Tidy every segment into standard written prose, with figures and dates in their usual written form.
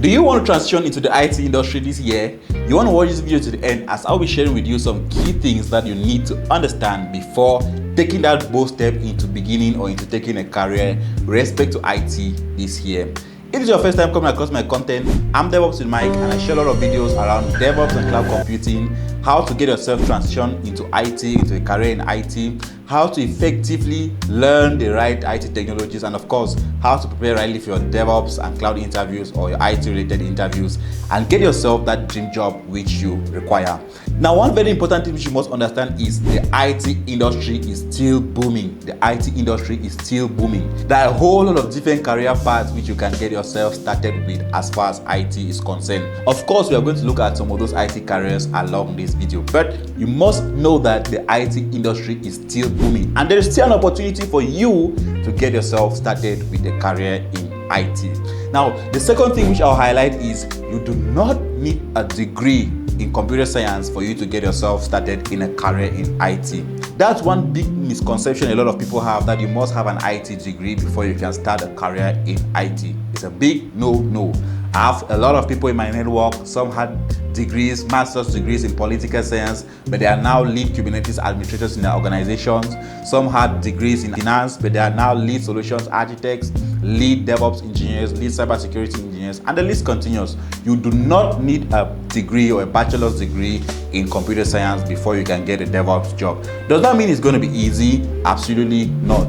Do you want to transition into the IT industry this year? You want to watch this video to the end, as I'll be sharing with you some key things that you need to understand before taking that bold step into beginning or into taking a career with respect to IT this year. If this is your first time coming across my content, I'm DevOps with Mike, and I share a lot of videos around DevOps and cloud computing, how to get yourself transitioned into IT, into a career in IT, how to effectively learn the right IT technologies, and of course, how to prepare rightly for your DevOps and cloud interviews or your IT related interviews and get yourself that dream job which you require. Now, one very important thing which you must understand is the IT industry is still booming. The IT industry is still booming. There are a whole lot of different career paths which you can get yourself started with as far as IT is concerned. Of course, we are going to look at some of those IT careers along this video, but you must know that the IT industry is still booming and there is still an opportunity for you to get yourself started with a career in IT. Now, the second thing which I'll highlight is you do not need a degree in computer science for you to get yourself started in a career in IT. That's one big misconception a lot of people have, that you must have an IT degree before you can start a career in IT. It's a big no. I have a lot of people in my network. Some had degrees, master's degrees in political science, but they are now lead Kubernetes administrators in their organizations. Some had degrees in finance, but they are now lead solutions architects, lead DevOps engineers, lead cybersecurity engineers, and the list continues. You do not need a degree or a bachelor's degree in computer science before you can get a DevOps job. Does that mean it's going to be easy? Absolutely not.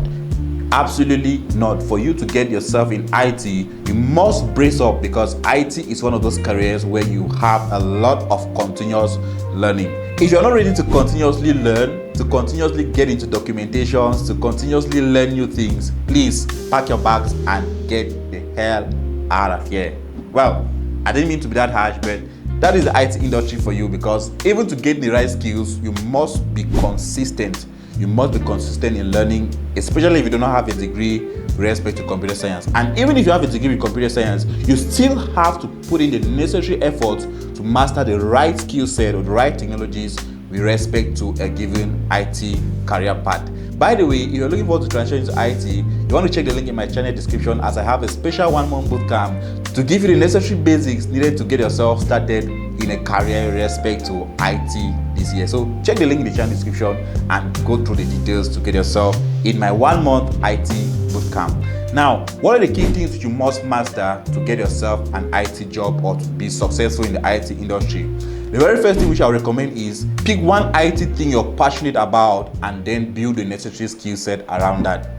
Absolutely not. For you to get yourself in IT, you must brace up, because IT is one of those careers where you have a lot of continuous learning. If you're not ready to continuously learn, to continuously get into documentations, to continuously learn new things, please pack your bags and get the hell out of here. Well, I didn't mean to be that harsh, but that is the IT industry for you, because even to get the right skills, you must be consistent. You must be consistent in learning, especially if you do not have a degree with respect to computer science. And even if you have a degree in computer science, you still have to put in the necessary effort to master the right skill set or the right technologies with respect to a given IT career path. By the way, if you're looking forward to transition into IT, you want to check the link in my channel description, as I have a special 1-month bootcamp to give you the necessary basics needed to get yourself started in a career with respect to IT this year. So check the link in the channel description and go through the details to get yourself in my 1-month IT bootcamp. Now, what are the key things you must master to get yourself an IT job or to be successful in the IT industry? The very first thing which I would recommend is pick one IT thing you're passionate about and then build the necessary skill set around that.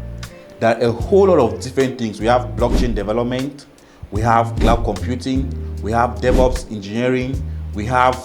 There are a whole lot of different things. We have blockchain development, we have cloud computing, we have DevOps engineering, we have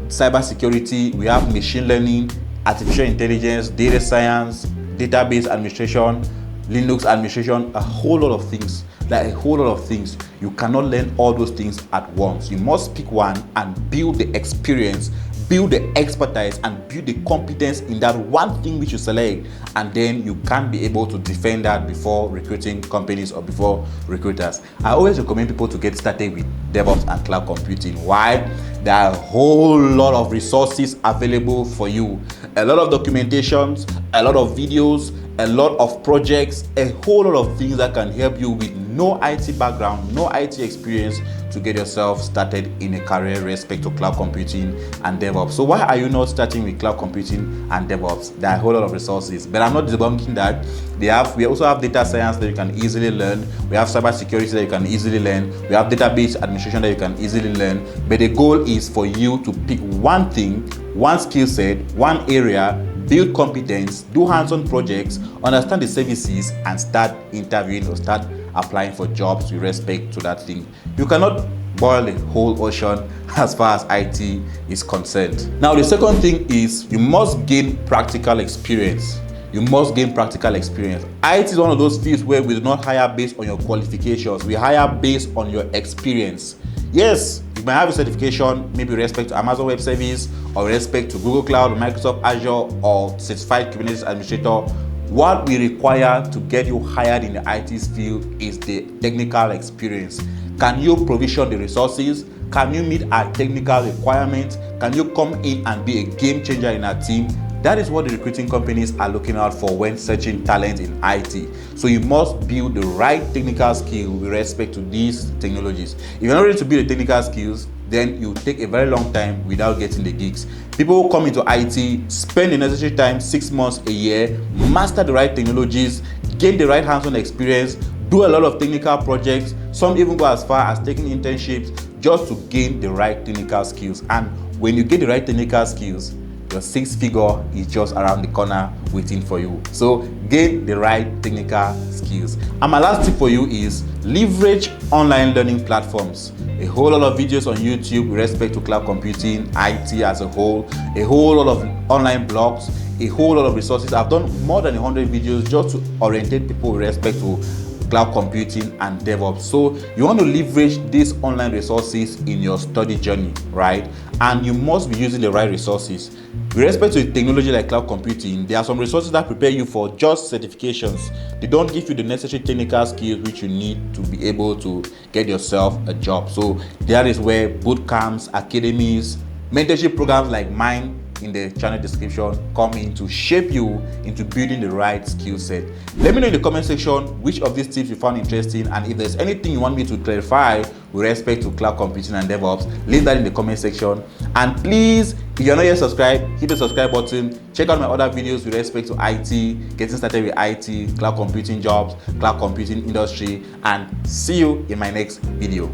cybersecurity, we have machine learning, artificial intelligence, data science, database administration, Linux administration, a whole lot of things. Like a whole lot of things. You cannot learn all those things at once. You must pick one and build the experience, build the expertise, and build the competence in that one thing which you select, and then you can be able to defend that before recruiting companies or before recruiters. I always recommend people to get started with DevOps and cloud computing. Why? There are a whole lot of resources available for you. A lot of documentations, a lot of videos, a lot of projects, a whole lot of things that can help you with no IT background, no IT experience, to get yourself started in a career with respect to cloud computing and DevOps. So why are you not starting with cloud computing and DevOps? There are a whole lot of resources, but I'm not debunking that. We also have data science that you can easily learn. We have cybersecurity that you can easily learn. We have database administration that you can easily learn. But the goal is for you to pick one thing, one skill set, one area, build competence, do hands-on projects, understand the services, and start interviewing or start applying for jobs with respect to that thing. You cannot boil the whole ocean as far as IT is concerned. Now, the second thing is you must gain practical experience. You must gain practical experience. IT is one of those fields where we do not hire based on your qualifications. We hire based on your experience. Yes, you might have a certification, maybe with respect to Amazon Web Service, or with respect to Google Cloud, or Microsoft Azure, or certified Kubernetes administrator. What we require to get you hired in the IT field is the technical experience. Can you provision the resources? Can you meet our technical requirements? Can you come in and be a game changer in our team? That is what the recruiting companies are looking out for when searching talent in IT. So you must build the right technical skill with respect to these technologies. If you're not ready to build the technical skills, then you take a very long time without getting the gigs. People who come into IT, spend the necessary time, 6 months, a year, master the right technologies, gain the right hands-on experience, do a lot of technical projects. Some even go as far as taking internships just to gain the right technical skills. And when you get the right technical skills, your 6-figure is just around the corner waiting for you. So gain the right technical skills. And my last tip for you is leverage online learning platforms. A whole lot of videos on YouTube with respect to cloud computing, IT as a whole lot of online blogs, a whole lot of resources. I've done more than 100 videos just to orientate people with respect to cloud computing and DevOps. So you want to leverage these online resources in your study journey, right? And you must be using the right resources. With respect to technology like cloud computing, there are some resources that prepare you for just certifications. They don't give you the necessary technical skills which you need to be able to get yourself a job. So that is where boot camps, academies, mentorship programs like mine in the channel description come in to shape you into building the right skill set. Let me know in the comment section which of these tips you found interesting, and if there's anything you want me to clarify with respect to cloud computing and DevOps, leave that in the comment section. And please, if you're not yet subscribed, hit the subscribe button. Check out my other videos with respect to IT, getting started with IT, cloud computing jobs, cloud computing industry, and see you in my next video.